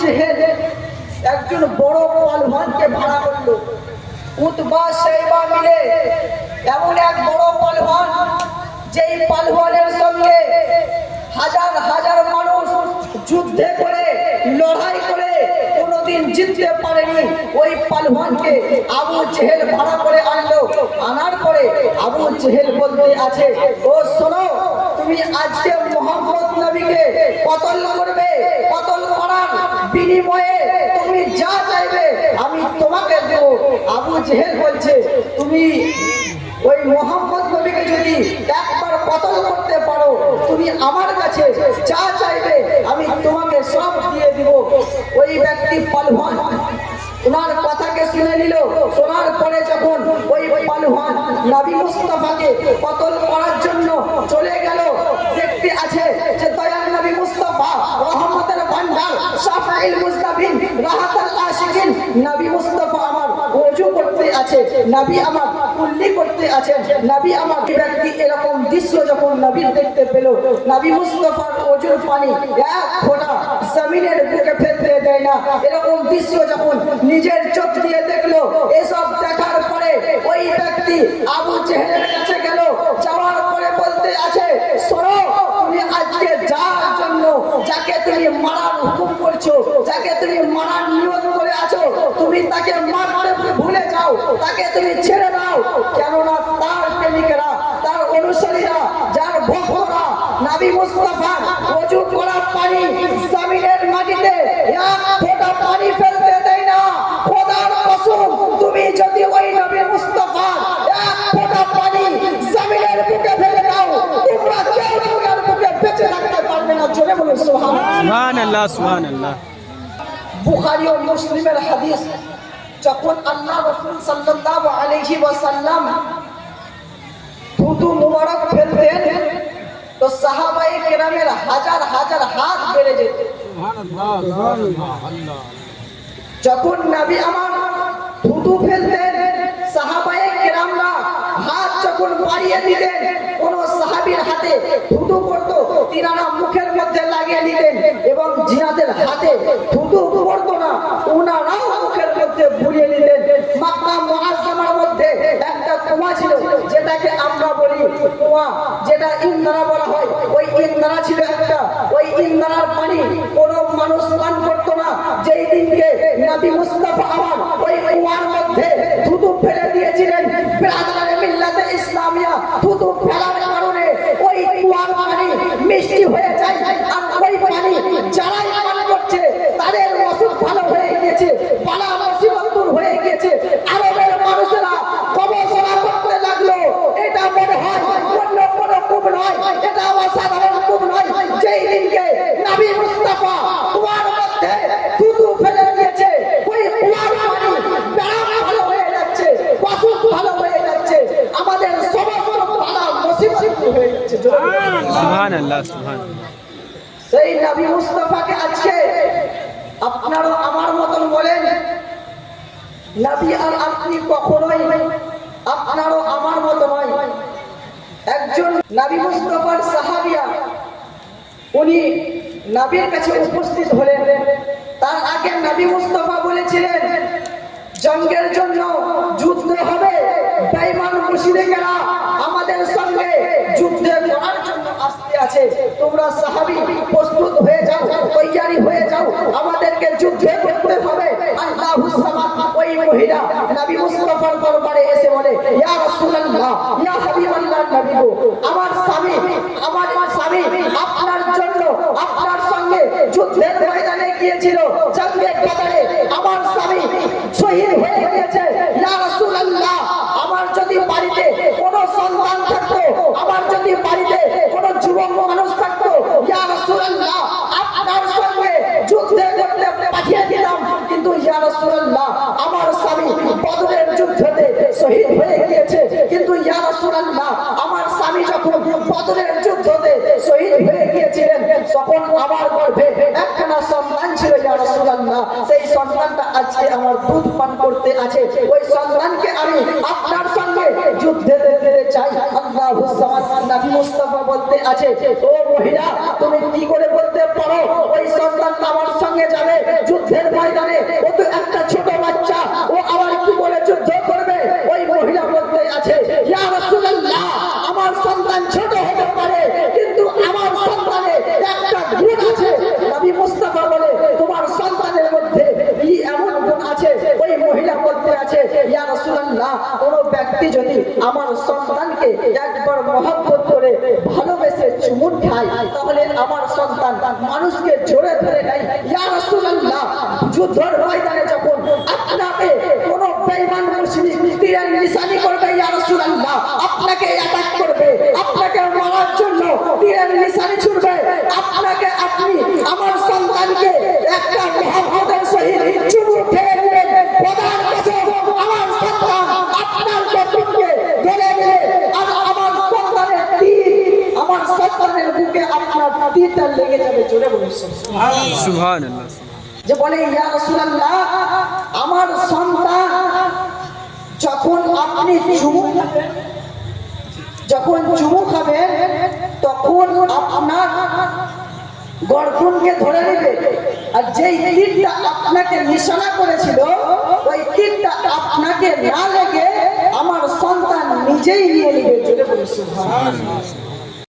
জেহেল একজন বড় পালওয়ানকে ভাড়া করলো। উতবা শাইবা মিলে এমন এক বড় পালওয়ান, যেই পালওয়ানের সঙ্গে হাজার হাজার মানুষ যুদ্ধে করে লড়াই করে কোনোদিন জিততে পারেনি, ওই পালওয়ানকে আবু জেহেল ভাড়া করে আনলো। আনার পরে আবু জেহেল বলতে আছে, ও শোনো, তুমি আজকে মুহাম্মদ নবীকে কতল করবে, কতল করার বিনিময়ে তুমি যা চাইবে আমি তোমাকে দেব। আবু জেহেল বলছে, তুমি ওই মুহাম্মদ নবীকে যদি একবার কতল করতে পারো, তুমি আমার কাছে যা চাইবে আমি তোমাকে সব দিয়ে দিব। ওই ব্যক্তি পালওয়ান ওনার কথাকে শুনে নিল। শোনার পরে যখন ওই পালওয়ান নবী মুস্তাফাকে কতল করার জন্য চলে গেল, দেখতে আছে যে দয়াল নবী মুস্তাফা রহমতের ভান্ডার, শাফাইল মুজতাবিন, রাহাতুল আশিকিন, নবী মুস্তাফা আমার ওযু করতে আছে, নবী আমার কুল্লি করতে আছেন, নবী আমার। ব্যক্তি এরকম দৃশ্য যখন নবীর দেখতে পেল, নবী মুস্তাফার ওযুর পানি এক ফোঁটা জমিনের বুকে ফেলতে দেয় না, এরকম দৃশ্য যখন নিজের চোখ দিয়ে দেখলো, এসব দেখার পরে ওই ব্যক্তি আবু জেহেলের কাছে গেল। যাওয়ার পরে বলতে আছে, শোনো, তুমি আজকে যার জন্য যাকে তুমি মারার হুকুম করছো, যাকে তুমি মারার নিয়ত করে আছো, তুমি তাকে মারতে ভুলে যাও, তাকে তুমি ছেড়ে দাও। কেননা তার প্রেমিকেরা, তার অনুসারীরা, যার ভক্তরা নবী মুস্তাফার ওযু করা পানি জমিনের মাটিতে এক ফোঁটা পানি ফেলতে দেয় না। খোদার কসম, তুমি যদি ওই নবী মুস্তাফার এক ফোঁটা পানি জমিনের বুকে ফেলে দাও, তোমরা কেউ দুনিয়ার বুকে বেঁচে থাকতে পারবে না। জোরে বলুন সুবহানাল্লাহ। সুবহানাল্লাহ। বুখারী ও মুসলিমের হাদিস। যখন আল্লাহ রাসূল সাল্লাল্লাহু আলাইহি ওয়াসাল্লাম থুতু মুবারক ফেলতেন, তো সাহাবায়ে কেরামের হাজার হাজার হাত বেড়ে যেত। যখন নবী আমার থুতু ফেলতেন, সাহাবায়ে কেরামরা হাত যখন বাড়িয়ে দিতেন, কোন সাহাবীর হাতে থুতু পড়তো, তিনারা মুখের মধ্যে লাগিয়ে নিতেন, এবং জিনাদের হাতে থুতু পড়তো না, ওনারাও মুখের মধ্যে বুলিয়ে নিতেন। মক্কা মুআজ্জামার মধ্যে একটা কুয়া ছিল, যেটাকে আমরা বলি কুয়া, যেটা ইন্দারা বলা হয়। ওই ইন্দারা ছিল একটা, ওই ইন্দারার পানি কোনো মানুষ পান করতো না। যেই দিনকে নবী মুস্তাফা আমার ওই কুয়ার মধ্যে থুতু ফেলে দিয়েছিলেন, ব্রাদারে মিল্লাতে ইসলামিয়া থুতু ফেলার কারণে ওই কুয়ার পানি মিষ্টি হয়ে যায়, আর ওই পানি যারাই পান করছে তাদের অসুখ ভালো হয়ে গিয়েছে, বালা মুসিবত দূর হয়ে গিয়েছে। আরবের মানুষেরা গবেষণা করতে লাগলো, এটা মনে হয় অন্য কোনো কূপ নয়, এটা অসাধারণ কূপ নয়। যেই দিনকে নবী মুস্তাফা কুয়ার মধ্যে থুতু ফেলে দিয়েছে, ওই কুয়ার পানি বেড়া ভালো হয়ে যাচ্ছে, অসুখ ভালো হয়ে যাচ্ছে, আমাদের সমস্ত বালা মুসিবত দূর হয়ে যাচ্ছে। সুবহানাল্লাহ। সুবহানাল্লাহ। সেই নবী মুস্তাফাকে আজকে আপনারও আমার মতন বলেন, নবী আর আপনি কখনোই আপনারও আমার মতো নয়। একজন নবী মুস্তাফার সাহাবিয়া, উনি নবীর কাছে উপস্থিত হলেন। তার আগে নবী মুস্তাফা বলেছিলেন, জঙ্গের জন্য যুদ্ধ হবে, বেঈমান মুশরিকেরা আমাদের সঙ্গে যুদ্ধ করার জন্য আসতে আছে, তোমরা সাহাবী প্রস্তুত হয়ে যাও, তৈরি হয়ে যাও, আমাদেরকে যুদ্ধ করতে হবে। আল্লাহুস সামাদ। ওই মহিলা নবী মুস্তাফার দরবারে এসে বলে, ইয়া রাসূলুল্লাহ, ইয়া হাবিবাল্লাহ, নবী গো, আমার স্বামী আপনার জন্য আপনার সঙ্গে যুদ্ধের ময়দানে গিয়েছিল, জঙ্গে বদরে আমার স্বামী শহীদ হয়ে গিয়েছে। ইয়া রাসূলুল্লাহ, আমার যদি বাড়িতে কোনো সন্তান থাকতো, আমার যদি বাড়িতে কোনো যুবক মানুষ থাকতো, ইয়া রাসূলুল্লাহ, আপনার সঙ্গে যুদ্ধে করতে পাঠিয়ে দিতাম। কিন্তু ইয়া রাসূলুল্লাহ, আমার স্বামী বদরের যুদ্ধে শহীদ হয়ে গিয়েছে। কিন্তু ইয়া রাসূলুল্লাহ, আমার স্বামী যখন বদরের যুদ্ধে শহীদ হয়ে গিয়েছিলেন, তখন আমার গর্ভে একখানা সন্তান ছিল। ইয়া রাসূলুল্লাহ, সেই সন্তানটা আজকে আমার দুধ পান করতে আছে, ওই সন্তানকে আমি আপনার সঙ্গে যুদ্ধে দিতে চাই। আল্লাহুস সামাদ। নবী মুস্তাফা বলতে আছে, ও মহিলা, তুমি কি করে বলতে পারো ওই সন্তান আমার সঙ্গে যাবে, রাসূলুল্লাহ কোন ব্যক্তি যদি আমার সন্তানকে একবার মহব্বত করে ভালোবেসে চুমুন খায় তাহলে আমার সন্তান মানুষকে জোরে ধরে নেয় ইয়া রাসূলুল্লাহ যুদ্ধের ময়দানে যখন আপনাকে কোন বেঈমান মুশরিক তীরের নিশানি করবে ইয়া রাসূলুল্লাহ আপনাকে অ্যাটাক করবে আপনাকে মারার জন্য তীরের নিশানি ছুড়বে আপনাকে আপনি আমার সন্তানকে একটা মহব্বতের সহিত চুমু খেয়ে নেবেন খোদার কসম আমার সন্তান আপনার গতিকে ধরে নেবে আর আমার সন্তানের তীর আমার সন্তানের বুকে আপনার তীরটা লেগে যাবে জোরে বলুন সুবহানাল্লাহ যে বলে ইয়া রাসূলুল্লাহ আমার সন্তান যখন আপনি চুমু খাবেন তখন আপনার গর্দনকে ধরে নেবে আর যেই তীরটা আপনাকে নিশানা করেছিল ওই তীরটা আপনাকে না লেগে আমার সন্তান নিজেই নিয়ে নেবে জোরে বলুন সুবহানাল্লাহ